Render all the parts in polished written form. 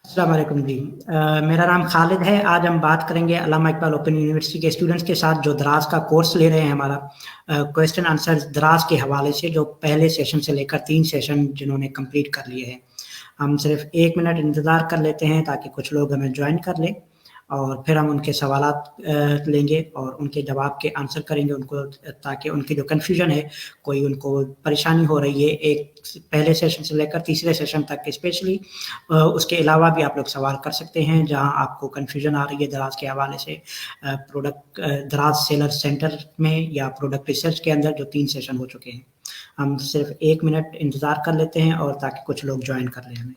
अस्सलाम वालेकुम जी। मेरा नाम खालिद है। आज हम बात करेंगे अल्लामा इकबाल ओपन यूनिवर्सिटी के स्टूडेंट्स के साथ जो दराज का कोर्स ले रहे हैं हमारा क्वेश्चन आंसर दराज के हवाले से, जो पहले सेशन से लेकर 3 सेशन जिन्होंने कंप्लीट कर लिए हैं। हम सिर्फ 1 मिनट इंतज़ार कर लेते हैं ताकि कुछ लोग हमें ज्वाइन कर लें और फिर हम उनके सवालात लेंगे और उनके जवाब के आंसर करेंगे उनको, ताकि उनकी जो कन्फ्यूजन है, कोई उनको परेशानी हो रही है एक पहले सेशन से लेकर तीसरे सेशन तक स्पेशली, उसके अलावा भी आप लोग सवाल कर सकते हैं जहां आपको कन्फ्यूजन आ रही है दराज के हवाले से, प्रोडक्ट दराज सेलर सेंटर में या प्रोडक्ट रिसर्च के अंदर जो 3 सेशन हो चुके हैं। हम सिर्फ 1 मिनट इंतज़ार कर लेते हैं और ताकि कुछ लोग ज्वाइन कर लें हमें।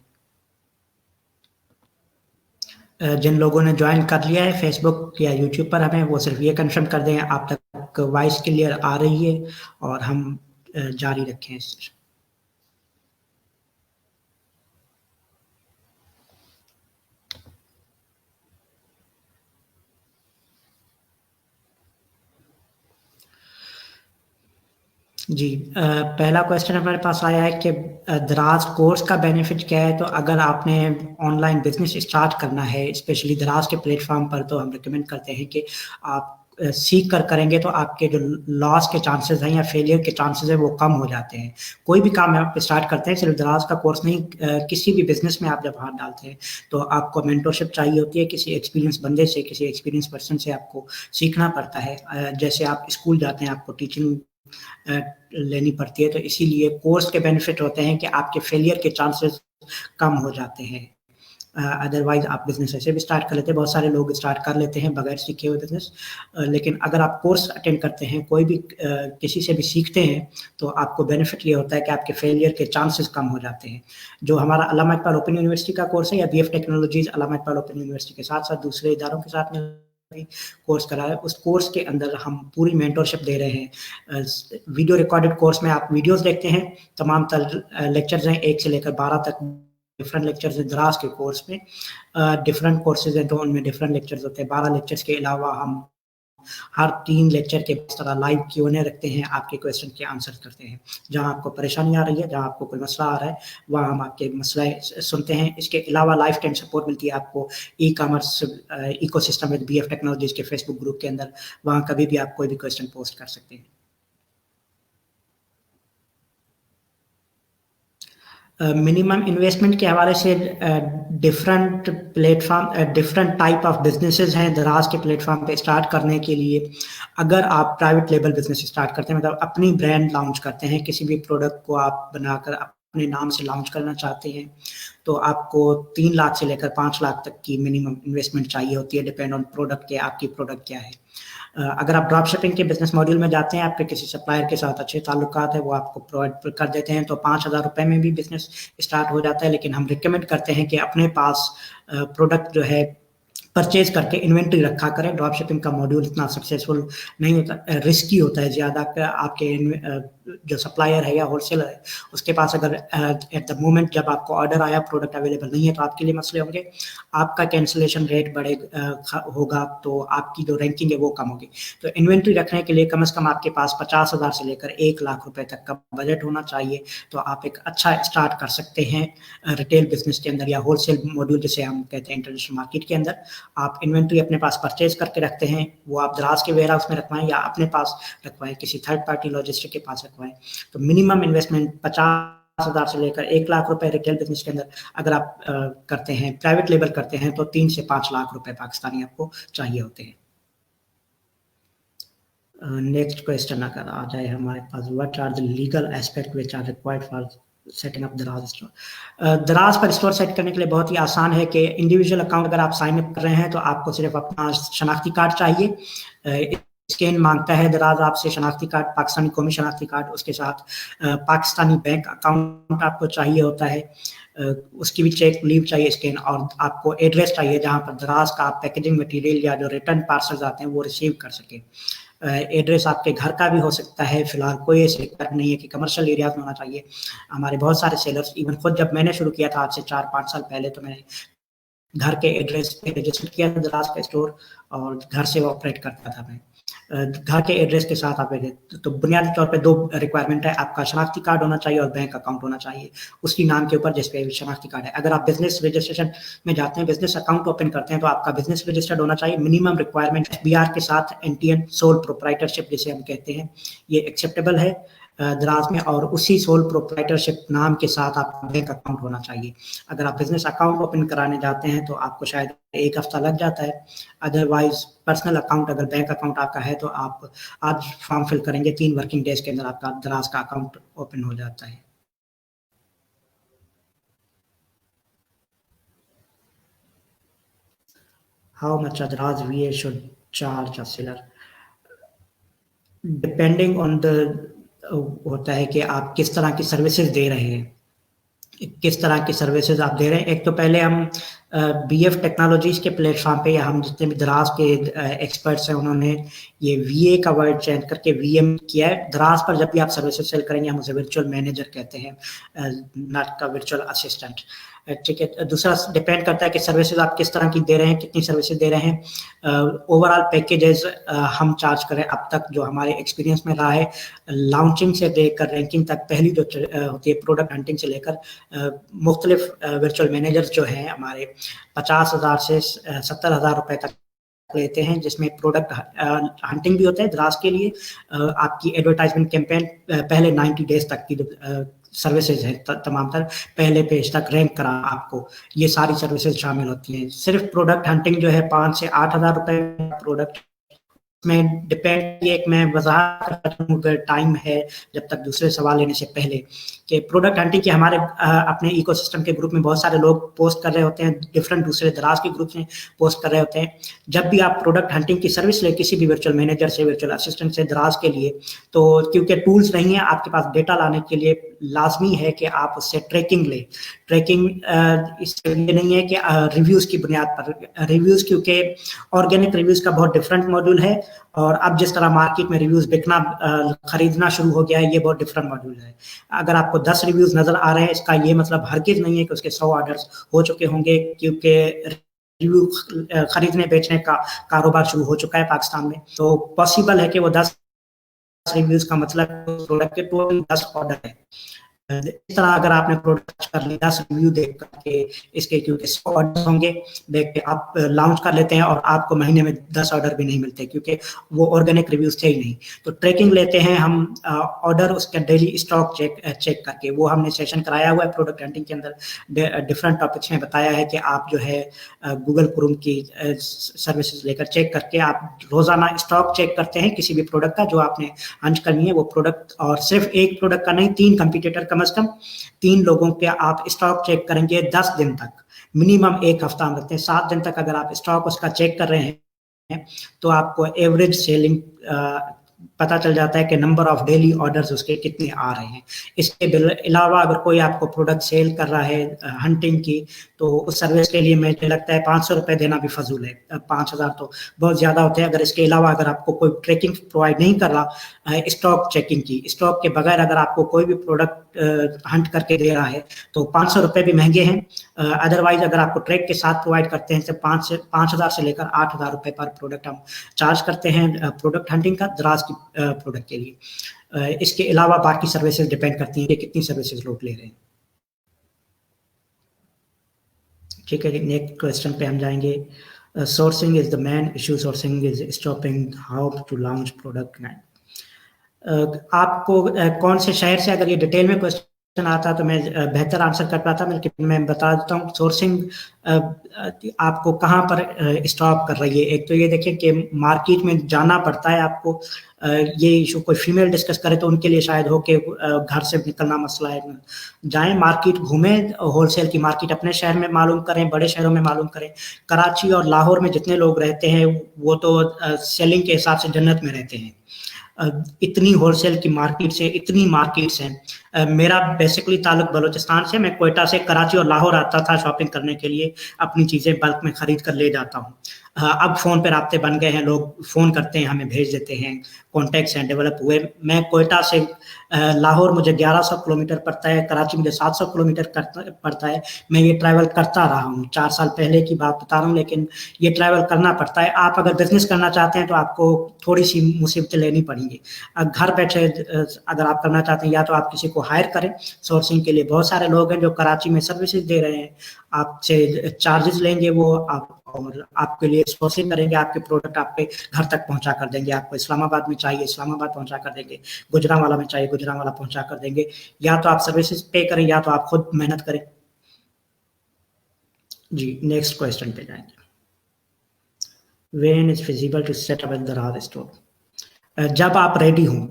जिन लोगों ने ज्वाइन कर लिया है फेसबुक या यूट्यूब पर, हमें वो सिर्फ ये कंफर्म कर दें आप तक वॉइस क्लियर आ रही है और हम जारी रखें इस सेशन। जी, पहला क्वेश्चन हमारे पास आया है कि दराज कोर्स का बेनिफिट क्या है। तो अगर आपने ऑनलाइन बिजनेस स्टार्ट करना है स्पेशली दराज के प्लेटफॉर्म पर, तो हम रिकमेंड करते हैं कि आप सीख कर करेंगे तो आपके जो लॉस के चांसेस हैं या फेलियर के चांसेस हैं वो कम हो जाते हैं। कोई भी काम आप स्टार्ट करते हैं, सिर्फ दराज का कोर्स नहीं, किसी भी बिजनेस में आप जब हाथ डालते हैं तो आपको मेंटरशिप चाहिए होती है। किसी एक्सपीरियंस बंदे से, किसी एक्सपीरियंस पर्सन से आपको सीखना पड़ता है। जैसे आप स्कूल जाते हैं, आपको टीचिंग लेनी पड़ती है, तो इसीलिए कोर्स के बेनिफिट होते हैं कि आपके फेलियर के चांसेस कम हो जाते हैं। अदरवाइज आप बिजनेस ऐसे भी स्टार्ट कर लेते हैं, बहुत सारे लोग स्टार्ट कर लेते हैं बगैर सीखे हुए बिजनेस, लेकिन अगर आप कोर्स अटेंड करते हैं, कोई भी किसी से भी सीखते हैं, तो आपको बेनिफिट ये होता है कि आपके फेलियर के चांसेस कम हो जाते हैं। जो हमारा अल्लामा इकबाल ओपन यूनिवर्सिटी का कोर्स है या BF टेक्नोलॉजीज अल्लामा इकबाल ओपन यूनिवर्सिटी के साथ साथ दूसरे इदारों के साथ में कोर्स करा है, उस कोर्स के अंदर हम पूरी मेंटरशिप दे रहे हैं। वीडियो रिकॉर्डेड कोर्स में आप वीडियोस देखते हैं, तमाम लेक्चर्स हैं 1 से लेकर 12 तक डिफरेंट लेक्चर्स हैं दराज के कोर्स में। डिफरेंट कोर्सेज हैं तो उनमें डिफरेंट लेक्चर्स होते हैं। 12 लेक्चर्स के अलावा हम हर 3 लेक्चर के तरह लाइव Q&A रखते हैं, आपके क्वेश्चन के आंसर करते हैं। जहां आपको परेशानी आ रही है, जहां आपको कोई मसला आ रहा है, वहां हम आपके मसले सुनते हैं। इसके अलावा लाइफ टाइम सपोर्ट मिलती है आपको e-commerce ecosystem with BF technologies के फेसबुक ग्रुप के अंदर। वहां कभी भी आप कोई भी क्वेश्चन पोस्ट कर सकते हैं। मिनिमम इन्वेस्टमेंट के हवाले से different platform, different type of businesses हैं दराज के प्लेटफॉर्म पे स्टार्ट करने के लिए। अगर आप प्राइवेट लेबल बिजनेस स्टार्ट करते हैं, मतलब अपनी ब्रांड लॉन्च करते हैं, किसी भी प्रोडक्ट को आप बनाकर अपने नाम से लॉन्च करना चाहते हैं, तो आपको 3 लाख से लेकर 5 लाख तक की मिनिमम इन्वेस्टमेंट चाहिए होती है, डिपेंड ऑन प्रोडक्ट के आपकी प्रोडक्ट क्या है। अगर आप ड्रॉप शिपिंग के बिजनेस मॉड्यूल में जाते हैं, आपके किसी सप्लायर के साथ अच्छे ताल्लुकात है, वो आपको प्रोवाइड कर देते हैं, तो 5,000 रुपये में भी बिजनेस स्टार्ट हो जाता है। लेकिन हम रिकमेंड करते हैं कि अपने पास प्रोडक्ट जो है परचेज करके इन्वेंट्री रखा करें। ड्रॉप शिपिंग का मॉड्यूल इतना सक्सेसफुल नहीं होता, रिस्की होता है ज़्यादा। आपके जो सप्लायर है या होलसेलर है, उसके पास अगर एट द मोमेंट जब आपको ऑर्डर आया प्रोडक्ट अवेलेबल नहीं है, तो आपके लिए मसले होंगे। आपका कैंसिलेशन रेट होगा, तो आपकी जो रैंकिंग है वो कम होगी। तो इन्वेंट्री रखने के लिए कम से कम आपके पास 50,000 से लेकर 1 लाख रुपए तक का बजट होना चाहिए, तो आप एक अच्छा स्टार्ट कर सकते हैं रिटेल बिजनेस के अंदर या होलसेल मॉड्यूल जिसे हम कहते हैं इंटरनेशनल मार्केट के अंदर। आप इन्वेंट्री अपने पास परचेज करके रखते हैं, वो आप दराज के वेयर हाउस में रखवाएं या अपने पास रखवाएं, किसी थर्ड पार्टी लॉजिस्टिक के पास रखवाएं। तो मिनिमम इन्वेस्टमेंट 50,000 से लेकर 1 लाख रुपए रिटेल बिजनेस के अंदर अगर आप करते हैं, प्राइवेट लेबल करते हैं, तो 3 से 5 लाख रुपए पाकिस्तानी आपको चाहिए होते हैं। नेक्स्ट क्वेश्चन अगर आ जाए हमारे पास, what are the legal aspect which are required for setting up Daraz store. Daraz पर स्टोर सेट करने के लिए बहुत ही आसान है कि इंडिविजुअल अकाउंट अगर आप साइन अप कर रहे हैं, तो आपको सिर्फ अपना शनाख्ती कार्ड चाहिए। स्कैन मांगता है दराज आपसे, शनाख्ती कार्ड, पाकिस्तानी कौमी शनाख्ती कार्ड, उसके साथ पाकिस्तानी बैंक अकाउंट आपको चाहिए होता है, उसकी भी चेक लीव चाहिए स्कैन, और आपको एड्रेस चाहिए जहां पर दराज का आप पैकेजिंग मटेरियल या जो रिटर्न पार्सल्स आते हैं वो रिसीव कर सके। एड्रेस आपके घर का भी हो सकता है, फिलहाल कोई ऐसे रिक्वायरमेंट नहीं है कि कमर्शियल एरियाज में होना चाहिए। हमारे बहुत सारे सेलर्स, इवन खुद जब मैंने शुरू किया था आज से 4-5 साल पहले, तो मैंने घर के एड्रेस पे रजिस्टर किया था दराज का स्टोर और घर से ऑपरेट करता था मैं। घर के एड्रेस के साथ आप भेजें। तो बुनियादी तौर पे 2 रिक्वायरमेंट है, आपका शनाख्ती कार्ड होना चाहिए और बैंक अकाउंट होना चाहिए उसी नाम के ऊपर जिस पे शनाख्ती कार्ड है। अगर आप बिज़नेस रजिस्ट्रेशन में जाते हैं, बिज़नेस अकाउंट ओपन करते हैं, तो आपका बिज़नेस रजिस्टर्ड होना चाहिए। मिनिमम रिक्वायरमेंट एफबीआर के साथ एनटीएन सोल प्रोप्राइटरशिप जिसे हम कहते हैं, ये एक्सेप्टेबल है दराज में, और उसी सोल प्रोप्राइटरशिप नाम के साथ आपका बैंक अकाउंट होना चाहिए। अगर आप बिजनेस अकाउंट ओपन कराने जाते हैं तो आपको शायद 1 हफ्ता लग जाता है। अदरवाइज पर्सनल अकाउंट, अगर बैंक अकाउंट आपका है तो आप आज फॉर्म फिल करेंगे, 3 वर्किंग डेज के अंदर आपका दराज का अकाउंट ओपन हो जाता है। How much Adraz VA should charge a seller? Depending on the होता है कि आप किस तरह की सर्विसेज दे रहे हैं, किस तरह की सर्विसेज आप दे रहे हैं। एक तो पहले हम बीएफ टेक्नोलॉजीज के प्लेटफॉर्म पे, या हम जितने भी दराज के एक्सपर्ट्स हैं उन्होंने ये वीए का वर्ड चेंज करके वीएम किया है। दराज पर जब भी आप सर्विसेज सेल करेंगे हम उसे वर्चुअल मैनेजर कहते हैं, नॉट का वर्चुअल असिस्टेंट, ठीक है। दूसरा डिपेंड करता है कि सर्विसेज आप किस तरह की दे रहे हैं, कितनी सर्विसेज दे रहे हैं। ओवरऑल पैकेजेस हम चार्ज करें, अब तक जो हमारे एक्सपीरियंस में रहा है, लॉन्चिंग से लेकर रैंकिंग तक, पहली जो होती है प्रोडक्ट हंटिंग से लेकर मुख्तलिफ वर्चुअल मैनेजर्स जो हैं हमारे 50,000 से 70,000 रुपए तक लेते हैं, जिसमें प्रोडक्ट हंटिंग भी होता है दराज के लिए। आपकी एडवर्टाइजमेंट कैंपेन पहले 90 डेज तक की सर्विसेज है, तमाम तर पहले पेज तक रैंक करा आपको, ये सारी सर्विसेज शामिल होती हैं। सिर्फ प्रोडक्ट हंटिंग जो है 5 से 8,000 रुपए प्रोडक्ट में डिपेंड। ये मैं वजाहत करता हूँ, टाइम है जब तक दूसरे सवाल लेने से पहले, कि प्रोडक्ट हंटिंग के हमारे अपने इकोसिस्टम के ग्रुप में बहुत सारे लोग पोस्ट कर रहे होते हैं, डिफरेंट दूसरे दराज के ग्रुप में पोस्ट कर रहे होते हैं। जब भी आप प्रोडक्ट हंटिंग की सर्विस ले किसी भी वर्चुअल मैनेजर से, वर्चुअल असिस्टेंट से दराज के लिए, तो क्योंकि टूल्स नहीं है आपके पास डेटा लाने के लिए, लाजमी है कि आप उससे ट्रैकिंग लें। ट्रैकिंग इसके लिए नहीं है कि रिव्यूज़ की बुनियाद पर, रिव्यूज़ क्योंकि ऑर्गेनिक रिव्यूज़ का बहुत डिफरेंट मॉड्यूल है, और अब जिस तरह मार्केट में रिव्यूज़ बिकना खरीदना शुरू हो गया है, ये बहुत डिफरेंट मॉड्यूल है। अगर आपको 10 रिव्यूज़ नज़र आ रहे हैं, इसका ये मतलब हरगिज़ नहीं है कि उसके 100 ऑर्डर्स हो चुके होंगे, क्योंकि रिव्यू खरीदने बेचने का कारोबार शुरू हो चुका है पाकिस्तान में। तो पॉसिबल है कि वो 10 रिव्यूज़ का मतलब प्रोडक्ट के टोटल 10 ऑर्डर है। इस तरह अगर आपने प्रोडक्ट कर लिया 10 रिव्यू देख करके, इसके क्योंकि 100 ऑर्डर होंगे, देख के आप लॉन्च कर लेते हैं और आपको महीने में 10 ऑर्डर भी नहीं मिलते, क्योंकि वो ऑर्गेनिक रिव्यूज थे ही नहीं। तो ट्रैकिंग लेते हैं हम ऑर्डर, उसका डेली स्टॉक चेक करके। वो हमने सेशन कराया हुआ है प्रोडक्ट हंटिंग के अंदर, डिफरेंट टॉपिक्स में बताया है कि आप जो है गूगल क्रोम की सर्विसेज लेकर चेक करके आप रोजाना स्टॉक चेक करते हैं किसी भी प्रोडक्ट का जो आपने हंट करनी है वो प्रोडक्ट, और सिर्फ एक प्रोडक्ट का नहीं, 3 कंपटीटर कम से कम 3 लोगों के आप स्टॉक चेक करेंगे 10 दिन तक। मिनिमम 1 हफ्ता हम रखते हैं, 7 दिन तक अगर आप स्टॉक उसका चेक कर रहे हैं तो आपको एवरेज सेलिंग पता चल जाता है कि नंबर ऑफ डेली ऑर्डर्स उसके कितने आ रहे हैं। इसके अलावा अगर कोई आपको प्रोडक्ट सेल कर रहा है हंटिंग की, तो उस सर्विस के लिए मुझे लगता है 500 रुपये देना भी फजूल है। 5,000 तो बहुत ज़्यादा होते हैं। अगर इसके अलावा अगर आपको कोई ट्रैकिंग प्रोवाइड नहीं कर रहा स्टॉक चेकिंग की, स्टॉक के बगैर अगर आपको कोई भी प्रोडक्ट हंट करके दे रहा है तो 500 रुपये भी महंगे हैं। अदरवाइज अगर आपको ट्रैक के साथ प्रोवाइड करते हैं तो 5,000 से लेकर 8,000 रुपये पर प्रोडक्ट हम चार्ज करते हैं प्रोडक्ट हंटिंग का दराज की प्रोडक्ट के लिए। इसके अलावा बाकी सर्विसेज डिपेंड करती हैं कि कितनी सर्विसेज लोग ले रहे हैं। ठीक है, नेक्स्ट क्वेश्चन पे हम जाएंगे। Sourcing is the main issue, sourcing is stopping how to launch product. आपको कौन से शहर से, अगर ये डिटेल में क्वेश्चन आता तो मैं बेहतर आंसर कर पाता, लेकिन मैं बता देता हूँ सोर्सिंग आपको कहाँ पर स्टॉप कर रही है। एक तो ये देखें कि मार्केट में जाना पड़ता है आपको, ये इशू कोई फीमेल डिस्कस करे तो उनके लिए शायद हो कि घर से निकलना मसला है। जाएं मार्केट घूमें, होलसेल की मार्केट अपने शहर में मालूम करें, बड़े शहरों में मालूम करें। कराची और लाहौर में जितने लोग रहते हैं वो तो सेलिंग के हिसाब से जन्नत में रहते हैं। इतनी होलसेल की मार्केट से, इतनी मार्केट्स हैं। मेरा बेसिकली ताल्लुक बलूचिस्तान से, मैं कोयटा से कराची और लाहौर आता था शॉपिंग करने के लिए, अपनी चीज़ें बल्क में ख़रीद कर ले जाता हूँ। अब फ़ोन पे राब्ते बन गए हैं, लोग फ़ोन करते हैं, हमें भेज देते हैं, कॉन्टैक्ट्स हैं, डेवलप हुए। मैं कोयटा से लाहौर मुझे 1100 किलोमीटर पड़ता है, कराची मुझे 700 किलोमीटर पड़ता है। मैं ये ट्रैवल करता रहा हूँ, 4 साल पहले की बात बता रहा हूँ, लेकिन ये ट्रैवल करना पड़ता है। आप अगर बिज़नेस करना चाहते हैं तो आपको थोड़ी-सी मुसीबतें लेनी पड़ेंगी। घर बैठे अगर आप करना चाहते हैं, या तो आप किसी को हायर करें सोर्सिंग के लिए। बहुत सारे लोग हैं जो कराची में सर्विसेज़ दे रहे हैं, आपसे चार्जेज़ लेंगे वो, आप और आपके लिए सोर्सिंग करेंगे, आपके प्रोडक्ट आपके घर तक पहुंचा कर देंगे। आपको इस्लामाबाद में चाहिए, इस्लामाबाद पहुंचा कर देंगे, गुजरांवाला में चाहिए, गुजरांवाला पहुंचा कर देंगे। या तो आप सर्विसेज पे करें, या तो आप खुद मेहनत करें। जी, नेक्स्ट क्वेश्चन पे जाएंगे। When is feasible to set up Daraz store? जब आप रेडी हों।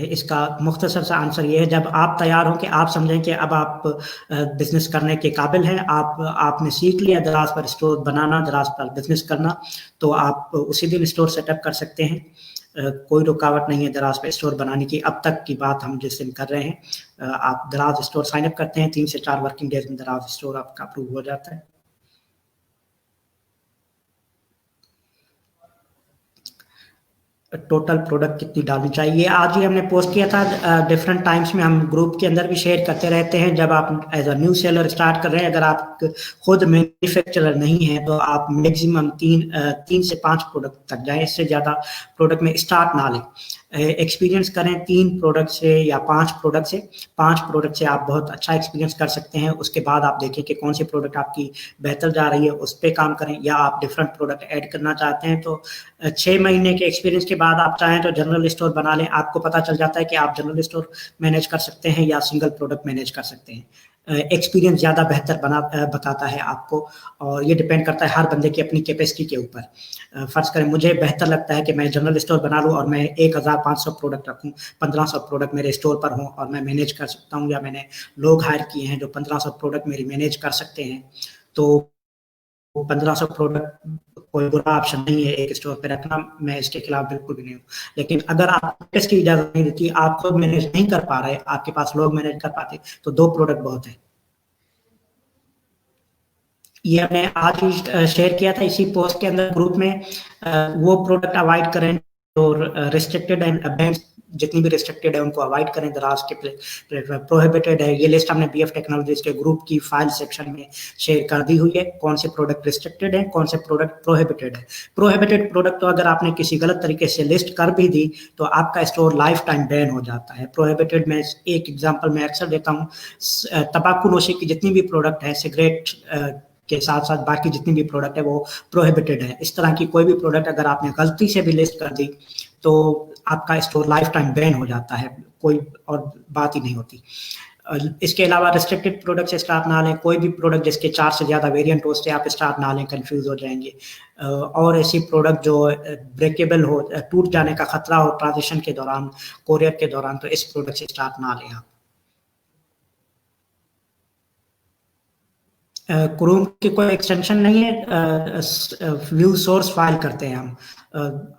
इसका मुख्तसर सा आंसर ये है, जब आप तैयार हों कि आप समझें कि अब आप बिजनेस करने के काबिल हैं, आपने सीख लिया दराज पर स्टोर बनाना, दराज पर बिजनेस करना, तो आप उसी दिन स्टोर सेटअप कर सकते हैं। कोई रुकावट नहीं है दराज पर स्टोर बनाने की। अब तक की बात हम जिस दिन कर रहे हैं, आप दराज स्टोर साइन अप करते हैं, 3 से 4 वर्किंग डेज में दराज स्टोर आपका अप्रूव हो जाता है। टोटल प्रोडक्ट कितनी डालनी चाहिए, आज ही हमने पोस्ट किया था। डिफरेंट टाइम्स में हम ग्रुप के अंदर भी शेयर करते रहते हैं। जब आप as a new seller start कर रहे हैं, अगर आप खुद मैन्युफैक्चरर नहीं है, तो आप मैक्सिमम 3 से 5 प्रोडक्ट तक जाएं। इससे ज़्यादा प्रोडक्ट में स्टार्ट ना लें। एक्सपीरियंस करें 3 प्रोडक्ट से या 5 प्रोडक्ट से। 5 प्रोडक्ट से आप बहुत अच्छा एक्सपीरियंस कर सकते हैं। उसके बाद आप देखें कि कौन सी प्रोडक्ट आपकी बेहतर जा रही है, उस पर काम करें। या आप डिफरेंट प्रोडक्ट ऐड करना चाहते हैं, तो 6 महीने के एक्सपीरियंस के बाद आप चाहें तो जनरल स्टोर बना लें। आपको पता चल जाता है कि आप जनरल स्टोर मैनेज कर सकते हैं या सिंगल प्रोडक्ट मैनेज कर सकते हैं। एक्सपीरियंस ज़्यादा बेहतर बताता है आपको, और ये डिपेंड करता है हर बंदे की अपनी कैपेसिटी के ऊपर। फ़र्ज़ करें मुझे बेहतर लगता है कि मैं जनरल स्टोर बना लूँ और मैं 1500 प्रोडक्ट रखूँ, 1500 प्रोडक्ट मेरे स्टोर पर हों और मैं मैनेज कर सकता हूँ, या मैंने लोग हायर किए हैं जो 1500 प्रोडक्ट मेरी मैनेज कर सकते हैं, तो 1500 प्रोडक्ट कोई बुरा ऑप्शन नहीं है एक स्टोर पे रखना। मैं इसके खिलाफ बिल्कुल भी नहीं हूँ। लेकिन अगर आप इसकी इजाजत नहीं देती, आप खुद मैनेज नहीं कर पा रहे, आपके पास लोग मैनेज कर पाते, तो 2 प्रोडक्ट बहुत है। ये हमने आज ही शेयर किया था इसी पोस्ट के अंदर ग्रुप में। वो प्रोडक्ट अवॉइड करें और रिस्ट्रिक्टेड एंड बैंक जितनी भी रिस्ट्रिक्टेड है उनको अवॉइड करें। दराज के प्रोहिबिटेड है। ये लिस्ट हमने बीएफ टेक्नोलॉजीज के ग्रुप की फाइल सेक्शन में शेयर कर दी हुई है। कौन से प्रोडक्ट रिस्ट्रिक्टेड है, कौन से प्रोडक्ट प्रोहिबिटेड है। प्रोहिबिटेड प्रोडक्ट तो अगर आपने किसी गलत तरीके से लिस्ट कर भी दी तो आपका स्टोर लाइफ टाइम बैन हो जाता है। प्रोहिबिटेड में एक एग्जाम्पल मैं अक्सर देता हूँ, तंबाकू नोशी की जितनी भी प्रोडक्ट है, सिगरेट के साथ साथ बाकी जितनी भी प्रोडक्ट है वो प्रोहिबिटेड है। इस तरह की कोई भी प्रोडक्ट अगर आपने गलती से भी लिस्ट कर दी तो आपका स्टोर लाइफ टाइम बैन हो जाता है, कोई और बात ही नहीं होती। इसके अलावा रिस्ट्रिक्टेड प्रोडक्ट से स्टार्ट ना लें। कोई भी प्रोडक्ट जिसके 4 से ज़्यादा वेरिएंट हो उससे आप स्टार्ट ना लें, कंफ्यूज हो जाएंगे। और ऐसी प्रोडक्ट जो ब्रेकेबल हो, टूट जाने का खतरा हो ट्रांजिशन के दौरान, कोरियर के दौरान, तो इस प्रोडक्ट से स्टार्ट ना लें आप। क्रोम की कोई एक्सटेंशन नहीं है। व्यू सोर्स फाइल करते हैं हम।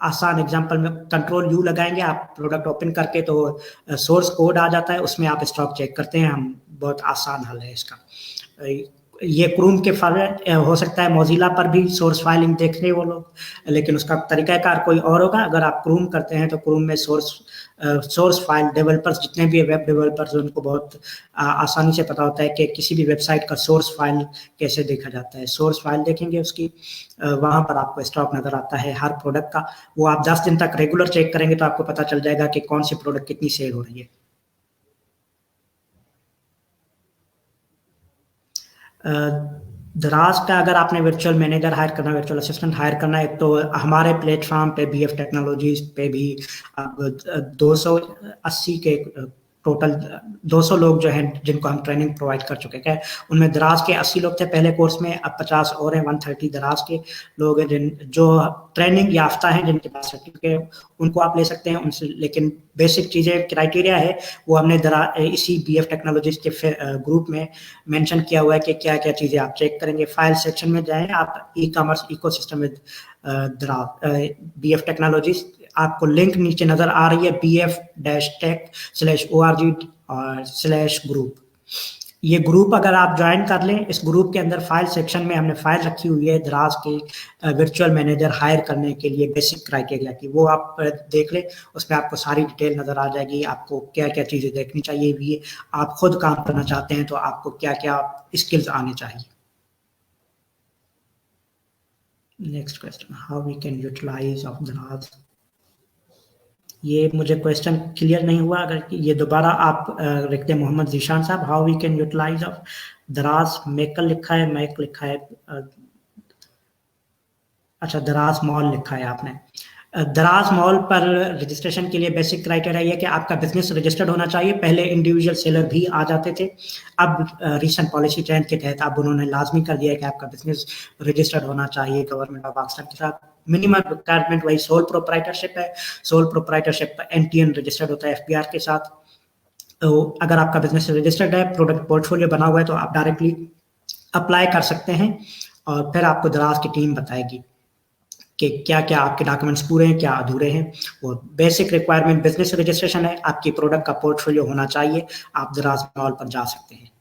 आसान एग्जांपल में कंट्रोल यू लगाएंगे, आप प्रोडक्ट ओपन करके तो सोर्स कोड आ जाता है, उसमें आप स्टॉक चेक करते हैं हम। बहुत आसान हल है इसका। ये क्रोम के हो सकता है मोजिला पर भी सोर्स फाइलिंग देख रहे वो लोग, लेकिन उसका तरीकाकार कोई और होगा। अगर आप क्रोम करते हैं तो क्रोम में सोर्स फाइल डेवलपर्स जितने भी वेब डेवलपर्स उनको बहुत आसानी से पता होता है कि किसी भी वेबसाइट का सोर्स फाइल कैसे देखा जाता है। सोर्स फाइल देखेंगे उसकी, वहाँ पर आपको स्टॉक नज़र आता है हर प्रोडक्ट का। वो आप 10 दिन तक रेगुलर चेक करेंगे तो आपको पता चल जाएगा कि कौन सी प्रोडक्ट कितनी सेल हो रही है। दराज का अगर आपने वर्चुअल मैनेजर हायर करना, वर्चुअल असिस्टेंट हायर करना है, तो हमारे प्लेटफॉर्म पे बीएफ टेक्नोलॉजीज पे भी अब 280 के टोटल 200 लोग जो हैं जिनको हम ट्रेनिंग प्रोवाइड कर चुके हैं। उनमें दराज के 80 लोग थे पहले कोर्स में, अब 50 और हैं। 130 दराज के लोग हैं जो ट्रेनिंग याफ्ता हैं, जिनके पास सर्टिफिकेट, उनको आप ले सकते हैं उनसे। लेकिन बेसिक चीज़ें क्राइटेरिया है वो हमने इसी बीएफ टेक्नोलॉजीज के ग्रुप में मेंशन किया हुआ है कि क्या क्या चीज़ें आप चेक करेंगे। फाइल सेक्शन में जाएं आप, e commerce ecosystem with BF technologies, आपको लिंक नीचे नजर आ रही है, bf-tech/org/group। ये ग्रुप अगर आप ज्वाइन कर लें, इस ग्रुप के अंदर फाइल सेक्शन में हमने फाइल रखी हुई है दराज की वर्चुअल मैनेजर हायर करने के लिए बेसिक क्राइटेरिया की, वो आप देख लें, उसमें आपको सारी डिटेल नजर आ जाएगी, आपको क्या क्या चीजें देखनी चाहिए भी, आप खुद काम करना चाहते हैं तो आपको क्या क्या स्किल्स आने चाहिए। Next question, how we can utilise of Daraz. ये मुझे क्वेश्चन क्लियर नहीं हुआ, अगर ये दोबारा आप लिख दें Mohammad Zeeshan sahab, how we can utilise of Daraz, मेकल लिखा है, मैक लिखा है, अच्छा दराज मॉल लिखा है आपने। दराज मॉल पर रजिस्ट्रेशन के लिए बेसिक क्राइटेरिया ये कि आपका बिजनेस रजिस्टर्ड होना चाहिए। पहले इंडिविजुअल सेलर भी आ जाते थे, अब रीसेंट पॉलिसी चेंज के तहत अब उन्होंने लाजमी कर दिया है कि आपका बिजनेस रजिस्टर्ड होना चाहिए गवर्नमेंट ऑफ पाकिस्तान के साथ। मिनिमम रिक्वायरमेंट वही सोल प्रोप्राइटरशिप है, सोल प्रोप्राइटरशिप एनटीएन रजिस्टर्ड होता है एफबीआर के साथ। तो अगर आपका बिजनेस रजिस्टर्ड है, प्रोडक्ट पोर्टफोलियो बना हुआ है, तो आप डायरेक्टली अप्लाई कर सकते हैं और फिर आपको दराज की टीम बताएगी कि क्या क्या आपके डॉक्यूमेंट्स पूरे हैं, क्या अधूरे हैं। वो बेसिक रिक्वायरमेंट बिजनेस रजिस्ट्रेशन है, आपकी प्रोडक्ट का पोर्टफोलियो होना चाहिए, आप दराज मॉल पर जा सकते हैं।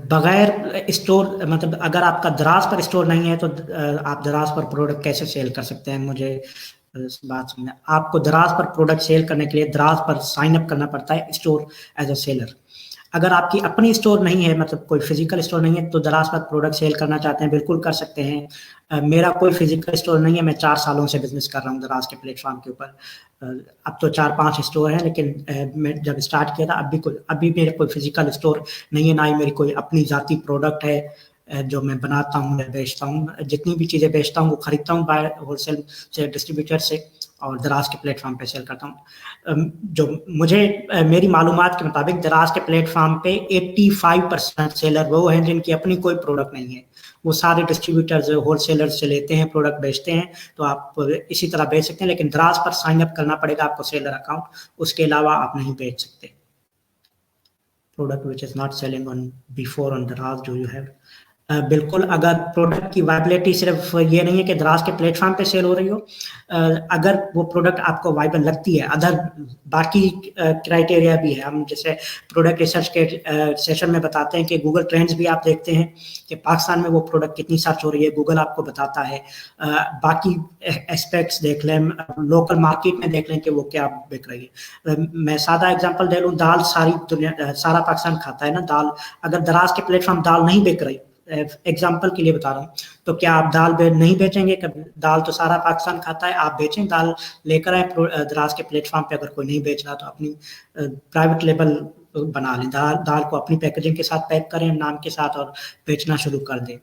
बगैर स्टोर, मतलब अगर आपका दराज पर स्टोर नहीं है तो आप दराज पर प्रोडक्ट कैसे सेल कर सकते हैं, मुझे बात समझना। आपको दराज पर प्रोडक्ट सेल करने के लिए दराज पर साइन अप करना पड़ता है स्टोर एज अ सेलर। अगर आपकी अपनी स्टोर नहीं है, मतलब कोई फिजिकल स्टोर नहीं है, तो दराज पर प्रोडक्ट सेल करना चाहते हैं, बिल्कुल कर सकते हैं। मेरा कोई फिजिकल स्टोर नहीं है, मैं 4 सालों से बिजनेस कर रहा हूँ दराज के प्लेटफॉर्म के ऊपर। अब तो 4-5 स्टोर हैं, लेकिन मैं जब स्टार्ट किया था अभी मेरे कोई फिजिकल स्टोर नहीं है, ना ही मेरी कोई अपनी जाती प्रोडक्ट है जो मैं बनाता हूँ या बेचता हूँ। जितनी भी चीज़ें बेचता हूँ वो खरीदता हूँ बाय होलसेल से, डिस्ट्रीब्यूटर से, और दराज के प्लेटफॉर्म पे सेल करता हूँ। जो मुझे मेरी मालूमात के मुताबिक दराज के प्लेटफॉर्म पे 85% सेलर वो हैं जिनकी अपनी कोई प्रोडक्ट नहीं है। वो सारे डिस्ट्रीब्यूटर्स होलसेलर्स से लेते हैं, प्रोडक्ट बेचते हैं, तो आप इसी तरह बेच सकते हैं, लेकिन दराज पर साइन अप करना पड़ेगा आपको सेलर अकाउंट, उसके अलावा आप नहीं बेच सकते। Product which is not selling on before on दराज, डू यू हैव। बिल्कुल, अगर प्रोडक्ट की वायबिलिटी सिर्फ ये नहीं है कि दराज के प्लेटफॉर्म पे सेल हो रही हो, अगर वो प्रोडक्ट आपको वायबल लगती है, अदर बाकी क्राइटेरिया भी है। हम जैसे प्रोडक्ट रिसर्च के सेशन में बताते हैं कि गूगल ट्रेंड्स भी आप देखते हैं कि पाकिस्तान में वो प्रोडक्ट कितनी सर्च हो रही है, गूगल आपको बताता है। बाकी एस्पेक्ट्स देख लें, लोकल मार्केट में देख लें कि वो क्या बिक रही है। मैं सादा एग्जांपल दे लूँ, दाल सारी दुनिया, सारा पाकिस्तान खाता है ना दाल। अगर दराज के प्लेटफॉर्म दाल नहीं बिक रही, एग्जाम्पल के लिए बता रहा हूँ, तो क्या आप दाल नहीं बेचेंगे? कभी दाल तो सारा पाकिस्तान खाता है, आप बेचें दाल, लेकर आए दराज के प्लेटफॉर्म पे। अगर कोई नहीं बेच रहा तो अपनी प्राइवेट लेबल बना लें, दाल को अपनी पैकेजिंग के साथ पैक करें नाम के साथ और बेचना शुरू कर दें।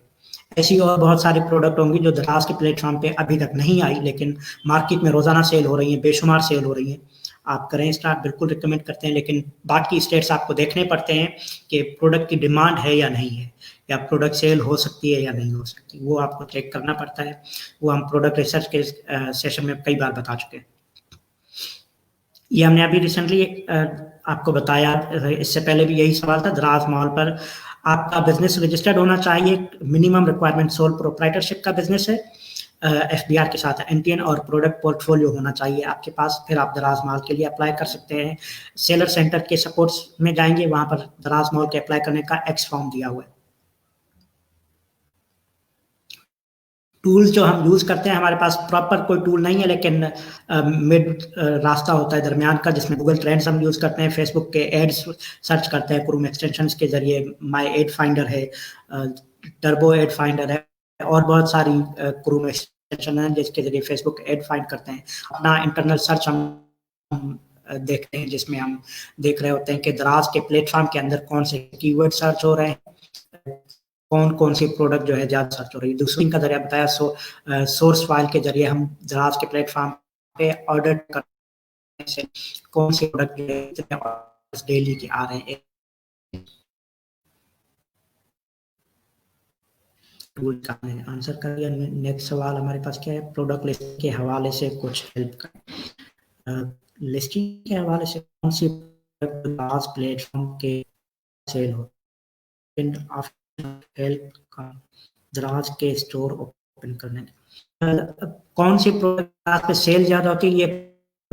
ऐसी और बहुत सारी प्रोडक्ट होंगी जो दराज के प्लेटफॉर्म पे अभी तक नहीं आई, लेकिन मार्केट में रोजाना सेल हो रही है, बेशुमार सेल हो रही है। आप करें स्टार्ट, बिल्कुल रिकमेंड करते हैं, लेकिन बाकी स्टेट्स आपको देखने पड़ते हैं कि प्रोडक्ट की डिमांड है या नहीं है, या प्रोडक्ट सेल हो सकती है या नहीं हो सकती, वो आपको चेक करना पड़ता है। वो हम प्रोडक्ट रिसर्च के सेशन में कई बार बता चुके हैं। ये हमने अभी रिसेंटली आपको बताया, इससे पहले भी यही सवाल था। दराज मॉल पर आपका बिजनेस रजिस्टर्ड होना चाहिए, मिनिमम रिक्वायरमेंट सोल प्रोप्राइटरशिप का बिजनेस है एफबीआर के साथ एनटीएन, और प्रोडक्ट पोर्टफोलियो होना चाहिए आपके पास, फिर आप दराज मॉल के लिए अप्लाई कर सकते हैं। सेलर सेंटर के सपोर्ट्स में जाएंगे, वहां पर दराज मॉल के अप्लाई करने का एक्स फॉर्म दिया हुआ है। टूल्स जो हम यूज करते हैं, हमारे पास प्रॉपर कोई टूल नहीं है, लेकिन मिड रास्ता होता है दरमियान का, जिसमें गूगल ट्रेंड्स हम यूज करते हैं, फेसबुक के एड्स सर्च करते हैं क्रोम एक्सटेंशन के जरिए, माई एड फाइंडर है, टर्बो एड फाइंडर है, और बहुत सारी क्रोम एक्सटेंशन है जिसके जरिए फेसबुक एड फाइंड करते हैं। अपना इंटरनल सर्च हम देखते हैं, जिसमें हम देख रहे होते हैं कि दराज के प्लेटफॉर्म के अंदर कौन से कीवर्ड सर्च हो रहे हैं, कौन कौन सी प्रोडक्ट जो है ज्यादा सर्च हो रही है। दूसरी का जरिया बताया, सोर्स फाइल के जरिए हम दराज के प्लेटफॉर्म पे ऑर्डर करने से कौन सी प्रोडक्ट जो है डेली के आ रहे हैं। टूल का आंसर कर दिया। नेक्स्ट सवाल हमारे पास क्या है, प्रोडक्ट लिस्ट के हवाले से कुछ हेल्प करें। लिस्टिंग के हवाले से कौन सी दराज प्लेटफॉर्म के सेल हो, हेल्प का दराज के स्टोर ओपन करने, कौन सी प्रोडक्ट पे सेल ज्यादा होती है, ये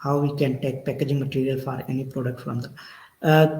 How we can take packaging material for any product from the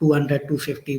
200-250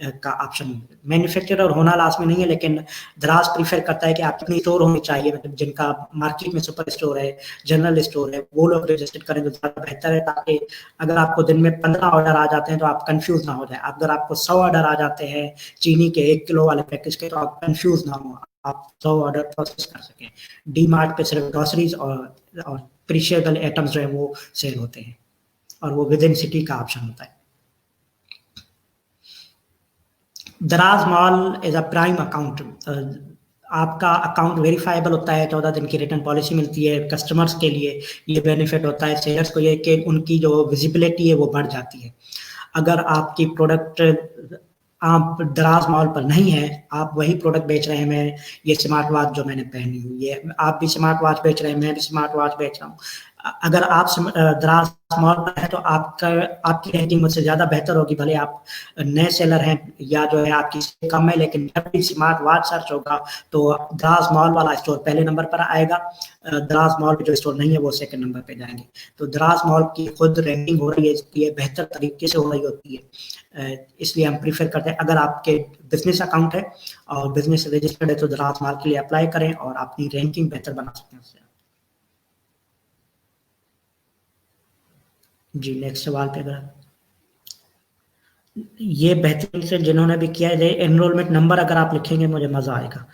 का ऑप्शन। मैन्युफैक्चरर होना लाजमी नहीं है, लेकिन दराज प्रीफर करता है कि अपनी स्टोर होनी चाहिए, मतलब जिनका मार्केट में सुपर स्टोर है, जनरल स्टोर है, वो लोग रजिस्टर्ड करें तो ज़्यादा बेहतर है, ताकि अगर आपको दिन में 15 ऑर्डर आ जाते हैं तो आप कंफ्यूज ना हो जाए। अगर आपको 100 ऑर्डर आ जाते हैं चीनी के 1 किलो वाले पैकेज के, तो आप कंफ्यूज ना हो, आप 100 ऑर्डर प्रोसेस कर सकें। डी मार्ट पे सिर्फ ग्रोसरीज और प्रीशियबल आइटम्स जो है वो सेल होते हैं, और वो विद इन सिटी का ऑप्शन होता है। दराज mall is a prime account. आपका अकाउंट वेरीफाइबल होता है, 14 दिन की रिटर्न पॉलिसी मिलती है। कस्टमर्स के लिए ये बेनिफिट होता है, सेलर्स को ये कि उनकी जो विजिबिलिटी है वो बढ़ जाती है। अगर आपकी प्रोडक्ट आप दराज मॉल पर नहीं है, आप वही प्रोडक्ट बेच रहे हैं, मैं ये स्मार्ट वॉच जो मैंने पहनी हुई है, आप भी स्मार्ट वॉच बेच रहे हैं, मैं भी स्मार्ट वॉच बेच रहा हूँ, अगर आप दराज मॉल पर है तो आपकी रैंकिंग मुझसे ज़्यादा बेहतर होगी, भले आप नए सेलर हैं या जो है आपकी कम है, लेकिन जब भी स्मार्ट वॉच सर्च होगा तो दराज मॉल वाला स्टोर पहले नंबर पर आएगा, दराज मॉल जो स्टोर नहीं है वो सेकंड नंबर पे जाएंगे। तो दराज मॉल की खुद रैंकिंग हो रही है, इसलिए बेहतर तरीके से हो रही होती है, इसलिए हम प्रीफर करते हैं अगर आपके बिजनेस अकाउंट है और बिजनेस रजिस्टर्ड है तो दराज मॉल के लिए अप्लाई करें और अपनी रैंकिंग बेहतर बना सकते हैं उससे। जी, नेक्स्ट सवाल पे अगर ये बेहतरीन से जिन्होंने भी किया है, एनरोलमेंट नंबर अगर आप लिखेंगे मुझे मज़ा आएगा।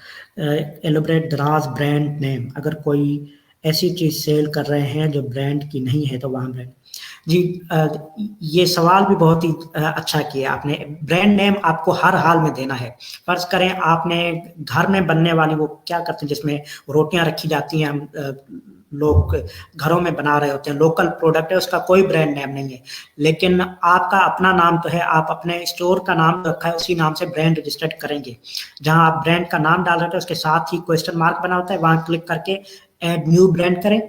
एलोबरेट दराज ब्रांड नेम, अगर कोई ऐसी चीज़ सेल कर रहे हैं जो ब्रांड की नहीं है तो वहाँ ब्रांड। जी, ये सवाल भी बहुत ही अच्छा किया आपने। ब्रांड नेम आपको हर हाल में देना है। फर्ज करें आपने घर में बनने वाली, वो क्या करते हैं जिसमें रोटियां रखी जाती हैं, हम लोग घरों में बना रहे होते हैं, लोकल प्रोडक्ट है, उसका कोई ब्रांड नेम नहीं है, लेकिन आपका अपना नाम तो है, आप अपने स्टोर का नाम रखा है, उसी नाम से ब्रांड रजिस्टर्ड करेंगे। जहां आप ब्रांड का नाम डाल रहे थे उसके साथ ही क्वेश्चन मार्क बना होता है, वहां क्लिक करके ऐड न्यू ब्रांड करें,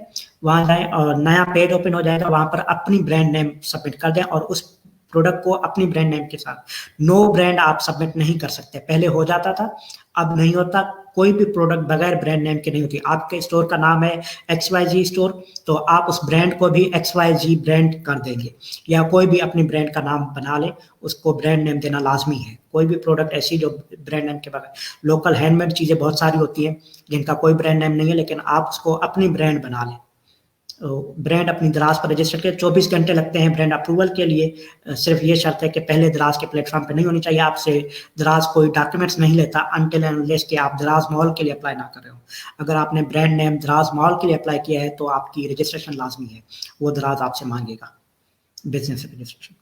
वहां जाएं और नया पेज ओपन हो जाएगा, वहां पर अपनी ब्रांड नेम सबमिट कर दें और उस प्रोडक्ट को अपनी ब्रांड नेम के साथ। नो ब्रांड आप सबमिट नहीं कर सकते, पहले हो जाता था, अब नहीं होता। कोई भी प्रोडक्ट बगैर ब्रांड नेम के नहीं होती। आपके स्टोर का नाम है XYZ स्टोर, तो आप उस ब्रांड को भी XYZ ब्रांड कर देंगे, या कोई भी अपनी ब्रांड का नाम बना ले, उसको ब्रांड नेम देना लाजमी है। कोई भी प्रोडक्ट ऐसी जो ब्रांड नेम के बगैर, लोकल हैंडमेड चीज़ें बहुत सारी होती हैं जिनका कोई ब्रांड नेम नहीं है, लेकिन आप उसको अपनी ब्रांड बना लें। ब्रांड अपनी दराज पर रजिस्टर के 24 घंटे लगते हैं ब्रांड अप्रूवल के लिए। सिर्फ ये शर्त है कि पहले दराज के प्लेटफॉर्म पे नहीं होनी चाहिए, आपसे दराज कोई डॉक्यूमेंट्स नहीं लेता अनटिल एंड अनलेस कि आप दराज मॉल के लिए अप्लाई ना कर रहे हो। अगर आपने ब्रांड नेम दराज मॉल के लिए अप्लाई किया है तो आपकी रजिस्ट्रेशन लाजमी है, वो दराज आपसे मांगेगा बिजनेस रजिस्ट्रेशन।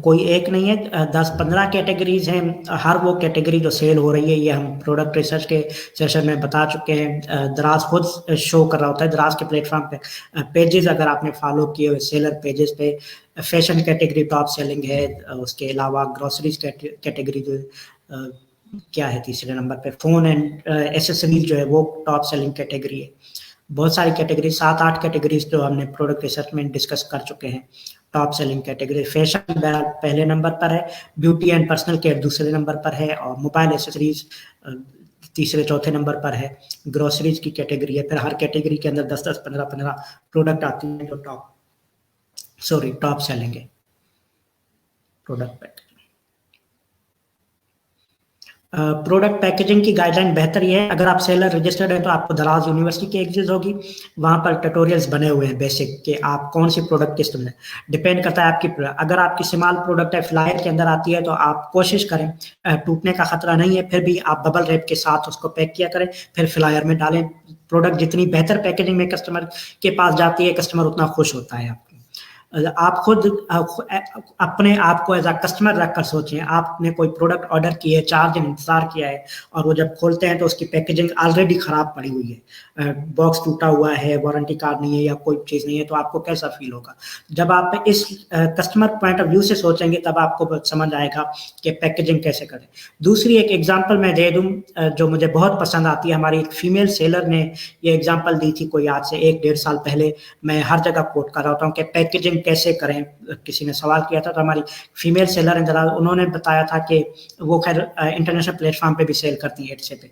कोई एक नहीं है, 10-15 कैटेगरीज हैं। हर वो कैटेगरी जो सेल हो रही है ये हम प्रोडक्ट रिसर्च के सेशन में बता चुके हैं। दराज खुद शो कर रहा होता है दराज के प्लेटफॉर्म पे पेजेस, अगर आपने फॉलो किए हुए सेलर पेजेस पे फैशन कैटेगरी टॉप सेलिंग है, उसके अलावा ग्रोसरीज कैटेगरी जो क्या है तीसरे नंबर पे, फोन एंड एसेसरीज जो है वो टॉप सेलिंग कैटेगरी है। बहुत सारी कैटेगरी, 7-8 कैटेगरीज जो हमने प्रोडक्ट रिसर्च में डिस्कस कर चुके हैं। टॉप सेलिंग कैटेगरी फैशन पहले नंबर पर है, ब्यूटी एंड पर्सनल केयर दूसरे नंबर पर है, और मोबाइल एसेसरीज तीसरे चौथे नंबर पर है। ग्रोसरीज की कैटेगरी है, फिर हर कैटेगरी के अंदर 10-10, 15-15 प्रोडक्ट आती हैं जो टॉप सेलिंग है प्रोडक्ट। प्रोडक्ट पैकेजिंग की गाइडलाइन बेहतर ये है, अगर आप सेलर रजिस्टर्ड हैं तो आपको दराज यूनिवर्सिटी की एक्सेस होगी, वहाँ पर ट्यूटोरियल्स बने हुए हैं बेसिक कि आप कौन सी प्रोडक्ट किस में, डिपेंड करता है आपकी। अगर आपकी स्मॉल प्रोडक्ट है फ्लायर के अंदर आती है तो आप कोशिश करें, टूटने का खतरा नहीं है, फिर भी आप बबल रैप के साथ उसको पैक किया करें, फिर फ्लायर में डालें। प्रोडक्ट जितनी बेहतर पैकेजिंग में कस्टमर के पास जाती है, कस्टमर उतना खुश होता है। आप खुद अपने आप को एज अ कस्टमर रखकर सोचें, आपने कोई प्रोडक्ट ऑर्डर किए है, 4 दिन इंतजार किया है, और वो जब खोलते हैं तो उसकी पैकेजिंग ऑलरेडी खराब पड़ी हुई है, बॉक्स टूटा हुआ है, वारंटी कार्ड नहीं है या कोई चीज़ नहीं है, तो आपको कैसा फील होगा? जब आप इस कस्टमर पॉइंट ऑफ व्यू से सोचेंगे तब आपको समझ आएगा कि पैकेजिंग कैसे करें। दूसरी एक एग्जांपल मैं दे दूं जो मुझे बहुत पसंद आती है, हमारी एक फीमेल सेलर ने ये एग्जांपल दी थी कोई आज से 1-1.5 साल पहले, मैं हर जगह कोट कर रहा होता हूँ कि पैकेजिंग कैसे करें। किसी ने सवाल किया था तो हमारी फीमेल सेलर उन्होंने बताया था कि वो खैर इंटरनेशनल प्लेटफॉर्म पे भी सेल करती है एडसे पे,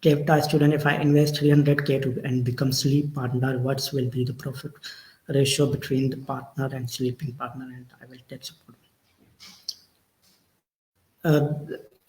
Capta student, if I invest 300K and become sleep partner, what will be the profit ratio between the partner and sleeping partner, and I will take support.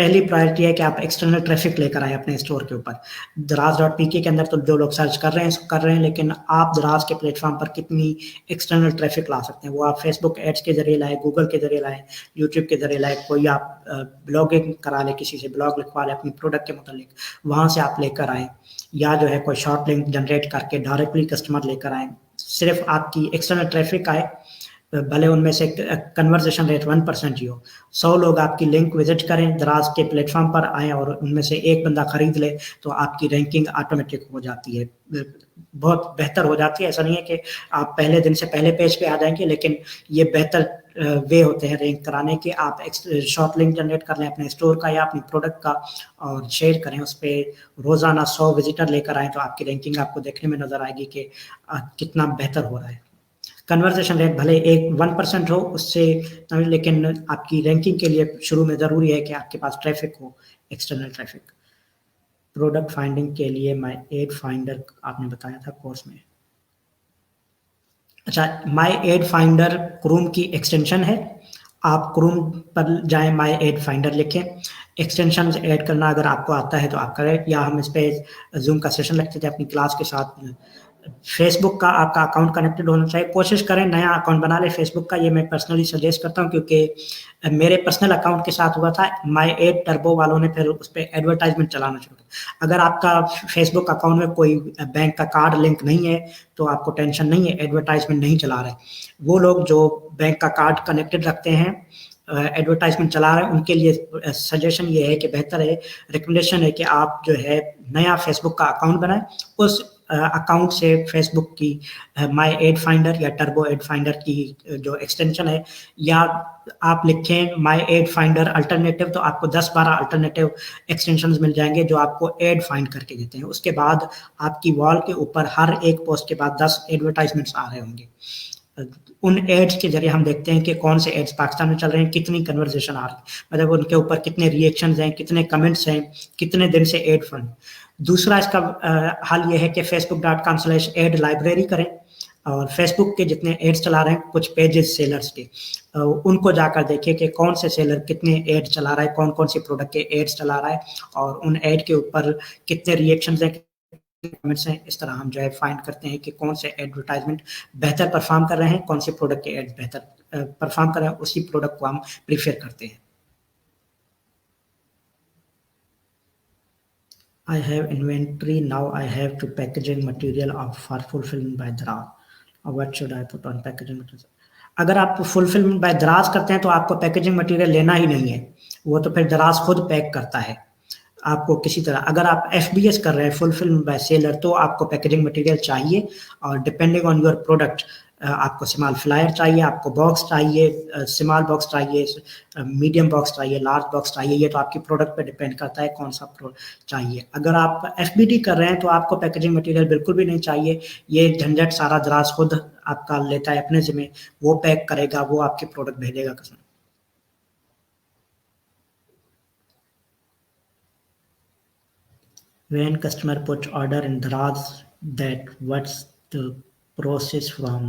पहली प्रायोरिटी है कि आप external traffic लेकर आए अपने स्टोर के ऊपर। दराज.pk के अंदर तो जो लोग सर्च कर रहे हैं कर रहे हैं, लेकिन आप दराज के प्लेटफॉर्म पर कितनी एक्सटर्नल ट्रैफिक ला सकते हैं, वो आप फेसबुक एड्स के जरिए लाए, गूगल के जरिए लाए, यूट्यूब के जरिए लाए, कोई आप ब्लॉगिंग करा ले, किसी से ब्लॉग लिखवा ले अपनी प्रोडक्ट के मुतालिक, वहाँ से आप लेकर आए, या जो है कोई शॉर्ट लिंक जनरेट करके डायरेक्टली कस्टमर लेकर आए। सिर्फ आपकी एक्सटर्नल ट्रैफिक आए, भले उनमें से कन्वर्जेशन रेट 1% ही हो, 100 लोग आपकी लिंक विजिट करें, दराज के प्लेटफॉर्म पर आएँ और उनमें से एक बंदा खरीद ले, तो आपकी रैंकिंग ऑटोमेटिक हो जाती है, बहुत बेहतर हो जाती है। ऐसा नहीं है कि आप पहले दिन से पहले पेज पे आ जाएंगे, लेकिन ये बेहतर वे होते हैं रैंक कराने के। आप शॉर्ट लिंक जनरेट कर लें अपने स्टोर का या अपनी प्रोडक्ट का और शेयर करें, उस पर रोज़ाना 100 विजिटर लेकर आएँ, तो आपकी रैंकिंग आपको देखने में नज़र आएगी कि कितना बेहतर हो रहा है। कन्वर्जेशन रेट भले 1% हो उससे, लेकिन आपकी रैंकिंग के लिए शुरू में ज़रूरी है कि आपके पास ट्रैफिक हो, एक्सटर्नल ट्रैफिक। प्रोडक्ट फाइंडिंग के लिए माई एड फाइंडर आपने बताया था कोर्स में। अच्छा, माई एड फाइंडर क्रोम की एक्सटेंशन है, आप क्रोम पर जाएं, माई एड फाइंडर लिखें, एक्सटेंशन ऐड करना अगर आपको आता है तो आप करें, या हम इस पर जूम का सेशन लगते थे अपनी क्लास के साथ। फेसबुक का आपका अकाउंट कनेक्टेड होना चाहिए, कोशिश करें नया अकाउंट बना लें फेसबुक का, ये मैं पर्सनली सजेस्ट करता हूँ, क्योंकि मेरे पर्सनल अकाउंट के साथ हुआ था, माई एड टर्बो वालों ने फिर उस पर एडवर्टाइजमेंट चलाना शुरू किया। अगर आपका फेसबुक अकाउंट में कोई बैंक का कार्ड लिंक नहीं है तो आपको टेंशन नहीं है, एडवर्टाइजमेंट नहीं चला रहे। वो लोग जो बैंक का कार्ड कनेक्टेड रखते हैं, एडवर्टाइजमेंट चला रहे हैं, उनके लिए सजेशन ये है कि बेहतर है, रिकमेंडेशन है कि आप जो है नया फेसबुक का अकाउंट बनाएं, उस अकाउंट से फेसबुक की माई एड फाइंडर या टर्बो एड फाइंडर की जो एक्सटेंशन है, या आप लिखें माई एड फाइंडर अल्टरनेटिव, तो आपको 10-12 अल्टरनेटिव एक्सटेंशंस मिल जाएंगे जो आपको एड फाइंड करके देते हैं। उसके बाद आपकी वॉल के ऊपर हर एक पोस्ट के बाद 10 एडवर्टाइजमेंट्स आ रहे होंगे। उन एड्स के जरिए हम देखते हैं कि कौन से एड्स पाकिस्तान में चल रहे हैं, कितनी कन्वर्जेशन आ रही है, मतलब उनके ऊपर कितने रिएक्शंस हैं, कितने कमेंट्स हैं, कितने दिन से एड फंड। दूसरा इसका हल ये है कि facebook.com/एड लाइब्रेरी करें, और फेसबुक के जितने एड्स चला रहे हैं, कुछ पेजेस सेलर्स के, उनको जाकर देखिए कि कौन से सेलर कितने एड चला रहा है, कौन कौन सी प्रोडक्ट के एड्स चला रहा है, और उन एड के ऊपर कितने रिएक्शंस हैं, कमेंट्स हैं। इस तरह हम जो है फाइंड करते हैं कि कौन से एडवर्टाइजमेंट बेहतर परफॉर्म कर रहे हैं, कौन से प्रोडक्ट के एड बेहतर परफॉर्म कर रहे हैं, उसी प्रोडक्ट को हम प्रीफर करते हैं। I have inventory, now I have to packaging material for fulfillment by Daraz. What should I put on packaging material? अगर आप फुलफिलमेंट बाय दराज करते हैं तो आपको पैकेजिंग मटेरियल लेना ही नहीं है, वो तो फिर दराज खुद पैक करता है आपको किसी तरह। अगर आप FBS कर रहे हैं, फुलफिलमेंट बाय सेलर, तो आपको पैकेजिंग मटेरियल चाहिए, और डिपेंडिंग ऑन योर प्रोडक्ट आपको स्मॉल फ्लायर चाहिए, आपको बॉक्स चाहिए, स्मॉल बॉक्स चाहिए, मीडियम बॉक्स चाहिए, लार्ज बॉक्स चाहिए, ये तो आपकी प्रोडक्ट पे डिपेंड करता है कौन सा चाहिए। अगर आप FBD कर रहे हैं तो आपको पैकेजिंग मटेरियल बिल्कुल भी नहीं चाहिए, ये झंझट सारा दराज खुद आपका लेता है अपने जिम्मे, वो पैक करेगा, वो आपकी प्रोडक्ट भेजेगा customer. When customer puts order in Daraz, that what's the process from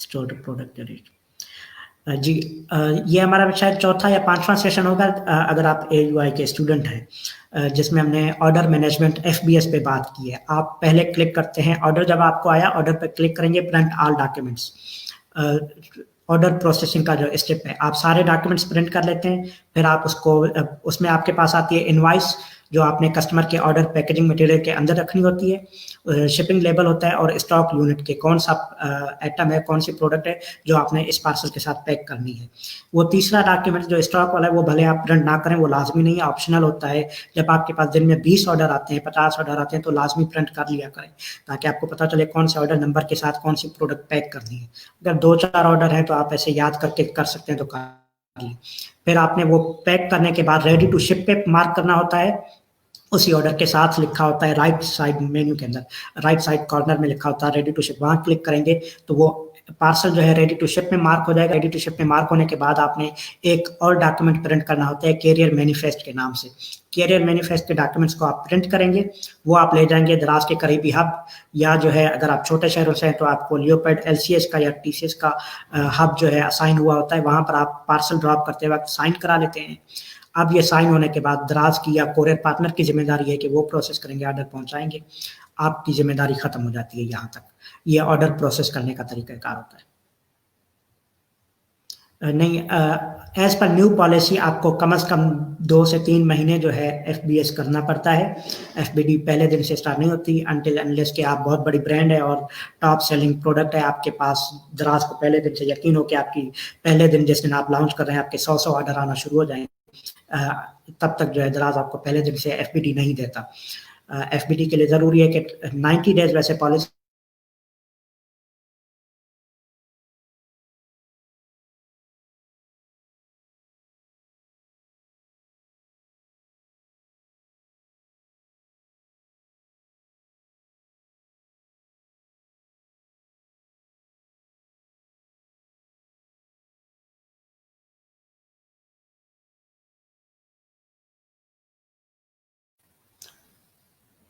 store to product delivery? जी, ये हमारा शायद चौथा या 5वां सेशन होगा, अगर आप AUI के स्टूडेंट हैं, जिसमें हमने ऑर्डर मैनेजमेंट FBS पे बात की है। आप पहले क्लिक करते हैं, ऑर्डर जब आपको आया, ऑर्डर पे क्लिक करेंगे, print all documents. Order processing का जो स्टेप है, आप सारे डॉक्यूमेंट्स प्रिंट कर लेते हैं, फिर आप उसको, उसमें आपके पास आती है इनवॉइस, जो आपने कस्टमर के ऑर्डर पैकेजिंग मटेरियल के अंदर रखनी होती है, शिपिंग लेबल होता है, और स्टॉक यूनिट के कौन सा आइटम है, कौन सी प्रोडक्ट है जो आपने इस पार्सल के साथ पैक करनी है। वो तीसरा डॉक्यूमेंट जो स्टॉक वाला है, वो भले आप प्रिंट ना करें, वो लाजमी नहीं है, ऑप्शनल होता है। जब आपके पास दिन में 20 ऑर्डर आते हैं, 50 ऑर्डर आते हैं, तो लाजमी प्रिंट कर लिया करें, ताकि आपको पता चले कौन से ऑर्डर नंबर के साथ कौन सी प्रोडक्ट पैक करनी है। अगर 2-4 ऑर्डर हैं तो आप ऐसे याद करके कर सकते हैं, तो कर ली। फिर आपने वो पैक करने के बाद रेडी टू शिप पे मार्क करना होता है, उसी ऑर्डर के साथ लिखा होता है राइट साइड मेन्यू के अंदर, राइट साइड कॉर्नर में लिखा होता है रेडी टू शिप, वहाँ क्लिक करेंगे तो वो पार्सल जो है रेडी टू शिप में मार्क हो जाएगा। रेडी टू शिप में मार्क होने के बाद आपने एक और डॉक्यूमेंट प्रिंट करना होता है कैरियर मैनिफेस्ट के नाम से। कैरियर मैनिफेस्ट के डॉक्यूमेंट्स को आप प्रिंट करेंगे, वो आप ले जाएंगे दराज के करीबी हब, या जो है अगर आप छोटे शहरों से हैं तो आपको लियोपैड LCS का या TCS का हब जो है असाइन हुआ होता है, वहाँ पर आप पार्सल ड्रॉप करते वक्त साइन करा लेते हैं। अब ये साइन होने के बाद दराज की या कोरियर पार्टनर की जिम्मेदारी है कि वो प्रोसेस करेंगे, ऑर्डर पहुंचाएंगे, आपकी जिम्मेदारी खत्म हो जाती है यहाँ तक। ये ऑर्डर प्रोसेस करने का तरीकाकार होता है। नहीं, एज पर न्यू पॉलिसी आपको कम से कम 2 से 3 महीने जो है एफबीएस करना पड़ता है। एफबीडी पहले दिन से स्टार्ट नहीं होती अनटिल अनलेस कि आप बहुत बड़ी ब्रांड है और टॉप सेलिंग प्रोडक्ट है आपके पास। दराज को पहले दिन से यकीन हो कि आपकी पहले दिन जिस दिन आप लॉन्च कर रहे हैं आपके 100 ऑर्डर आना शुरू हो जाएंगे, तब तक जो है दराज आपको पहले दिन से एफबीडी नहीं देता। एफबीडी के लिए ज़रूरी है कि 90 डेज वैसे पॉलिसी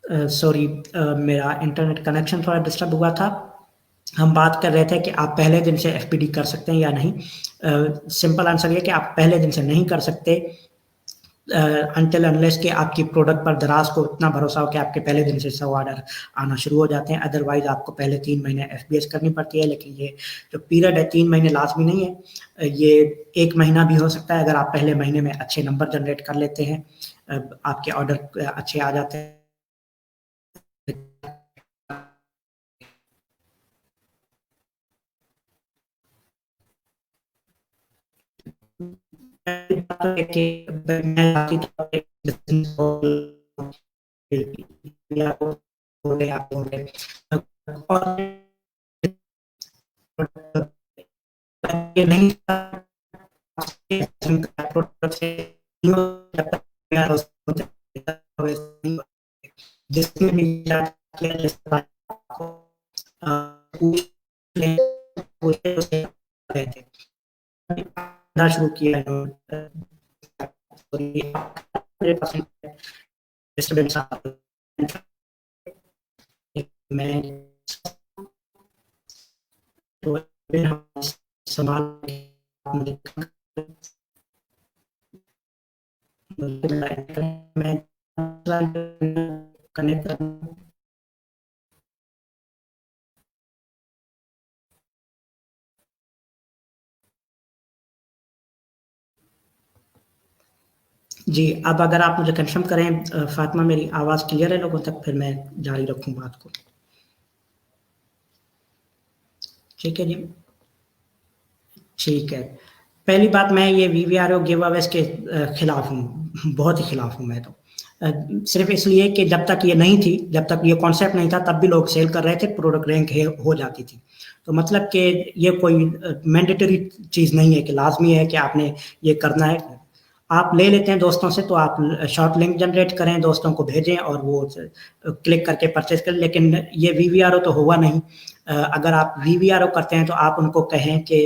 सॉरी, मेरा इंटरनेट कनेक्शन थोड़ा डिस्टर्ब हुआ था। हम बात कर रहे थे कि आप पहले दिन से एफपीडी कर सकते हैं या नहीं। सिंपल आंसर ये कि आप पहले दिन से नहीं कर सकते अनटिल अनलेस कि आपकी प्रोडक्ट पर दराज को इतना भरोसा हो कि आपके पहले दिन से 100 ऑर्डर आना शुरू हो जाते हैं। अदरवाइज आपको पहले 3 महीने एफबीएस करनी पड़ती है, लेकिन ये जो पीरियड है 3 महीने लाजमी नहीं है, ये 1 महीना भी हो सकता है अगर आप पहले महीने में अच्छे नंबर जनरेट कर लेते हैं, आपके ऑर्डर अच्छे आ जाते हैं। नहीं जिसमें भी शुरू किया मैं संभाल कनेक्ट जी, अब अगर आप मुझे कंफर्म करें फातिमा मेरी आवाज़ क्लियर है लोगों तक, फिर मैं जारी रखूँ बात को। ठीक है जी, ठीक है। पहली बात, मैं ये वीवीआरओ गिव अवेज के खिलाफ हूँ, बहुत ही खिलाफ हूँ मैं तो। सिर्फ इसलिए कि जब तक ये नहीं थी, जब तक ये कॉन्सेप्ट नहीं था, तब भी लोग सेल कर रहे थे, प्रोडक्ट रैंक हो जाती थी। तो मतलब कि ये कोई मैंडेटरी चीज़ नहीं है कि लाजमी है कि आपने ये करना है। आप ले लेते हैं दोस्तों से तो आप शॉर्ट लिंक जनरेट करें, दोस्तों को भेजें और वो क्लिक करके परचेज करें, लेकिन ये वीवीआरओ तो हुआ नहीं। अगर आप वीवीआरओ करते हैं तो आप उनको कहें कि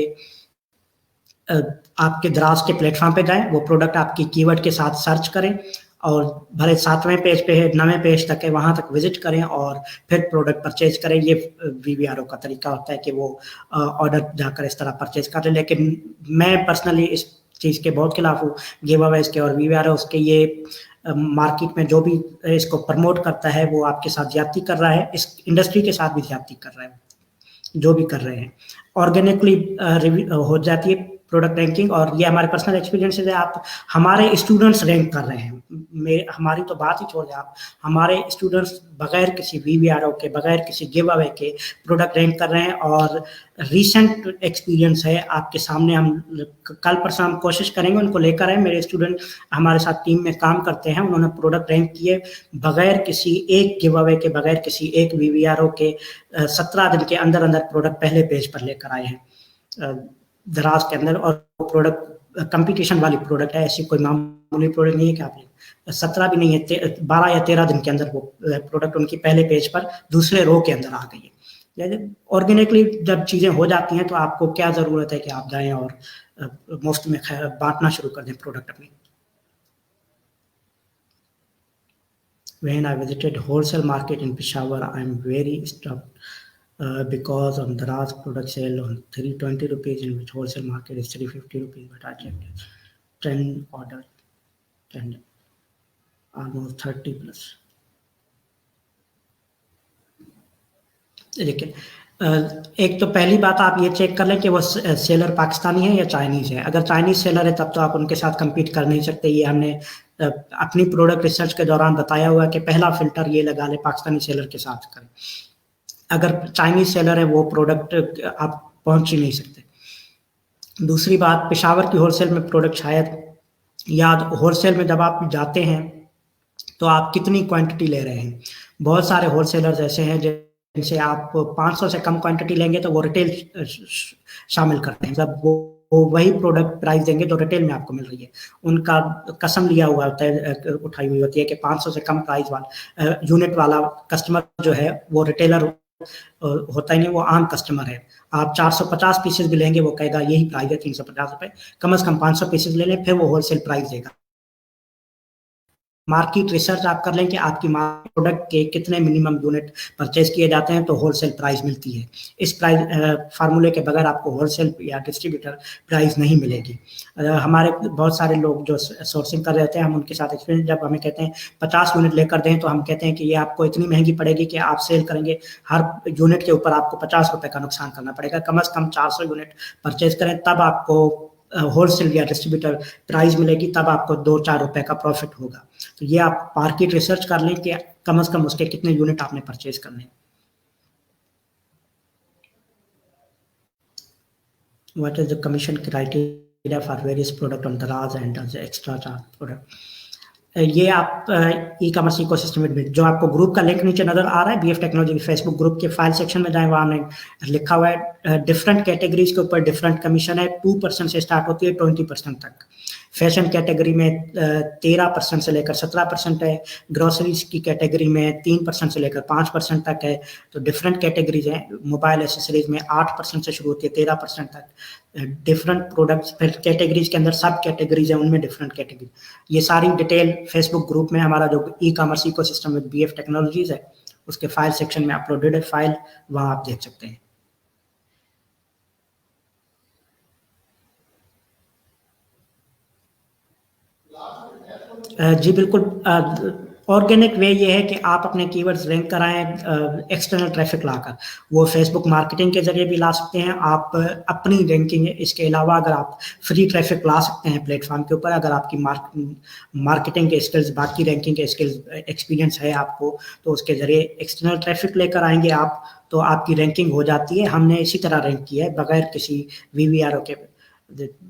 आपके दराज के प्लेटफॉर्म पे जाएं, वो प्रोडक्ट आपकी कीवर्ड के साथ सर्च करें और भले 7वें पेज पे है, 9वें पेज तक है, वहां तक विजिट करें और फिर प्रोडक्ट परचेज करें। ये वीवीआरओ का तरीका होता है कि वो ऑर्डर जाकर इस तरह परचेज करें। लेकिन मैं पर्सनली इस चीज़ के बहुत खिलाफ हूँ, गिव अवेज के और वीवीआरओ के। ये मार्केट में जो भी इसको प्रमोट करता है वो आपके साथ ज्यादती कर रहा है, इस इंडस्ट्री के साथ भी ज्यादती कर रहा है, जो भी कर रहे हैं। ऑर्गेनिकली हो जाती है प्रोडक्ट रैंकिंग, और ये हमारे पर्सनल एक्सपीरियंस है। आप हमारे स्टूडेंट्स रैंक कर रहे हैं, हमारी तो बात ही छोड़ दें, आप हमारे स्टूडेंट्स बगैर किसी वीवीआरओ के, बगैर किसी गिव अवे के प्रोडक्ट रैंक कर रहे हैं। और रीसेंट एक्सपीरियंस है आपके सामने, हम कल परसों हम कोशिश करेंगे उनको लेकर आए। मेरे स्टूडेंट हमारे साथ टीम में काम करते हैं, उन्होंने प्रोडक्ट रैंक किए बगैर किसी एक गिव अवे के, बगैर किसी एक वीवीआरओ के। 17 दिन के अंदर अंदर प्रोडक्ट पहले पेज पर लेकर आए हैं दराज के अंदर। और प्रोडक्ट कंपटीशन वाली प्रोडक्ट है, ऐसी कोई मामूली प्रोडक्ट नहीं है कि आपने 17 भी नहीं है, 12 या 13 दिन के अंदर वो प्रोडक्ट उनकी पहले पेज पर दूसरे रो के अंदर आ गई है। ऑर्गेनिकली जब चीज़ें हो जाती हैं तो आपको क्या ज़रूरत है कि आप जाएं और मुफ्त में बांटना शुरू कर दें प्रोडक्ट अपनी। When I visited wholesale market in Peshawar, I'm very stuck because on Daraz product sale on 320 rupees, in which wholesale market is 350 rupees, but I checked it. 10 order. 10 almost 30 plus. देखिए एक तो पहली बात आप ये check कर लें कि वो सेलर पाकिस्तानी है या चाइनीज़ है। अगर चाइनीज़ सेलर है तब तो आप उनके साथ कम्पीट कर नहीं सकते। ये हमने अपनी प्रोडक्ट रिसर्च के दौरान बताया हुआ है कि पहला फ़िल्टर ये लगा लें, पाकिस्तानी सेलर के साथ करें। अगर चाइनीज़ सेलर है वो प्रोडक्ट आप पहुँच ही नहीं सकते। दूसरी बात, पेशावर की होलसेल में प्रोडक्ट शायद याद, होलसेल में जब आप जाते हैं तो आप कितनी क्वांटिटी ले रहे हैं। बहुत सारे होलसेलर्स ऐसे हैं जिनसे आप 500 से कम क्वांटिटी लेंगे तो वो रिटेल शामिल करते हैं, जब वो वही प्रोडक्ट प्राइस देंगे जो रिटेल में आपको मिल रही है। उनका कसम लिया हुआ होता है, उठाई हुई होती है कि 500 से कम प्राइस वाला यूनिट वाला कस्टमर जो है वो रिटेलर होता ही नहीं, वो आम कस्टमर है। आप 450 पीसेस भी लेंगे वो कहेगा यही प्राइस है 350 रुपए, कम से कम 500 पीसेस ले लें फिर वो होलसेल प्राइस देगा। मार्केट रिसर्च आप कर लें कि आपकी प्रोडक्ट के कितने मिनिमम यूनिट परचेज किए जाते हैं तो होलसेल प्राइस मिलती है। इस प्राइस फार्मूले के बगैर आपको होलसेल या डिस्ट्रीब्यूटर प्राइस नहीं मिलेगी। हमारे बहुत सारे लोग जो सोर्सिंग कर रहे थे, हम उनके साथ एक्सपीरियंस, जब हमें कहते हैं 50 यूनिट लेकर दें तो हम कहते हैं कि ये आपको इतनी महंगी पड़ेगी कि आप सेल करेंगे हर यूनिट के ऊपर आपको 50 रुपए का नुकसान करना पड़ेगा। कम से कम 400 यूनिट परचेज करें तब आपको होलसेल या डिस्ट्रीब्यूटर प्राइस मिलेगी, तब आपको 2-4 रुपए का प्रॉफिट होगा। तो ये आप मार्केट रिसर्च कर लें कि कम से कम उसके कितने यूनिट आपने परचेज करने हैं। What is the commission criteria for various product on Daraz and the extra charge product? ये आप ई कॉमर्स इकोसिस्टम में जो आपको ग्रुप का लिंक नीचे नजर आ रहा है, बीएफ टेक्नोलॉजी फेसबुक ग्रुप के फाइल सेक्शन में जाएं, वहां हमने लिखा हुआ है डिफरेंट कैटेगरीज के ऊपर डिफरेंट कमीशन है। 2% से स्टार्ट होती है 20% तक। फैशन कैटेगरी में 13% से लेकर 17% है। ग्रोसरीज की कैटेगरी में 3% से लेकर 5% तक है। तो डिफरेंट कैटेगरीज हैं। मोबाइल एसेसरीज में 8% से शुरू होती है 13% तक। डिफरेंट प्रोडक्ट्स फिर कैटेगरीज के अंदर सब कैटेगरीज है, उनमें डिफरेंट कैटेगरी। ये सारी डिटेल फेसबुक ग्रुप में हमारा जो e commerce ecosystem with BF technologies है उसके फाइल सेक्शन में अपलोडेड है फाइल, वहां आप देख सकते हैं। जी बिल्कुल। ऑर्गेनिक वे ये है कि आप अपने कीवर्ड्स रैंक कराएं एक्सटर्नल ट्रैफिक लाकर। वो फेसबुक मार्केटिंग के जरिए भी ला सकते हैं आप अपनी रैंकिंग। इसके अलावा अगर आप फ्री ट्रैफिक ला सकते हैं प्लेटफॉर्म के ऊपर, अगर आपकी मार्केटिंग के स्किल्स, बाकी रैंकिंग के स्किल्स, एक्सपीरियंस है आपको, तो उसके जरिए एक्सटर्नल ट्रैफिक लेकर आएंगे आप तो आपकी रैंकिंग हो जाती है। हमने इसी तरह रैंक किया है बगैर किसी VVRO के,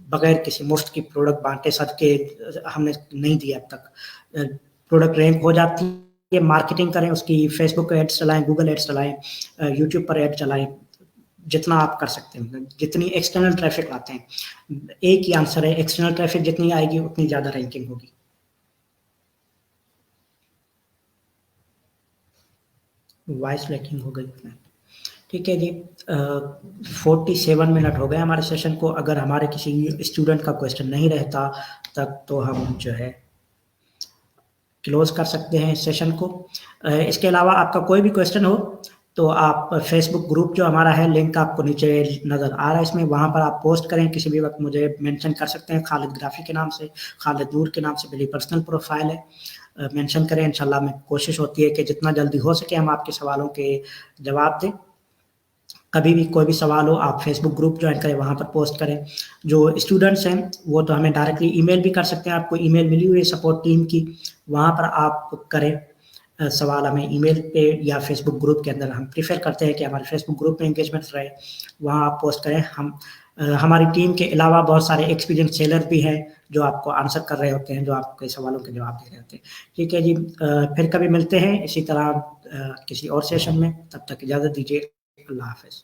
बगैर किसी मुफ्त की प्रोडक्ट बांटे सदके हमने नहीं दिया अब तक। प्रोडक्ट रैंक हो जाती है। मार्केटिंग करें उसकी, फेसबुक एड्स चलाएं, गूगल एड्स चलाएं, यूट्यूब पर एड चलाएं, जितना आप कर सकते हैं, जितनी एक्सटर्नल ट्रैफिक लाते हैं। एक ही आंसर है, एक्सटर्नल ट्रैफिक जितनी आएगी उतनी ज़्यादा रैंकिंग होगी। वॉइस लैकिंग हो गई। ठीक है जी, 47 मिनट हो गए हमारे सेशन को। अगर हमारे किसी स्टूडेंट का क्वेश्चन नहीं रहता तब तो हम जो है क्लोज कर सकते हैं इस सेशन को। इसके अलावा आपका कोई भी क्वेश्चन हो तो आप फेसबुक ग्रुप जो हमारा है, लिंक आपको नीचे नज़र आ रहा है इसमें, वहाँ पर आप पोस्ट करें, किसी भी वक्त मुझे मेंशन कर सकते हैं। खालिद ग्राफी के नाम से, खालिद नूर के नाम से मेरी पर्सनल प्रोफाइल है। मेंशन करें, इंशाल्लाह मैं कोशिश होती है कि जितना जल्दी हो सके हम आपके सवालों के जवाब दें। कभी भी कोई भी सवाल हो आप फेसबुक ग्रुप ज्वाइन करें, वहाँ पर पोस्ट करें। जो स्टूडेंट्स हैं वो तो हमें डायरेक्टली ईमेल भी कर सकते हैं, आपको ईमेल मिली हुई है सपोर्ट टीम की, वहाँ पर आप करें सवाल हमें ईमेल पे या फेसबुक ग्रुप के अंदर। हम प्रीफर करते हैं कि हमारे फेसबुक ग्रुप में इंगेजमेंट रहे, वहाँ आप पोस्ट करें। हमारी टीम के अलावा बहुत सारे एक्सपीरियंस सेलर भी हैं जो आपको आंसर कर रहे होते हैं, जो आपके सवालों के जवाब दे रहे होते हैं। ठीक है जी, फिर कभी मिलते हैं इसी तरह किसी और सेशन में। तब तक इजाज़त दीजिए। अल्लाह हाफ़िज़।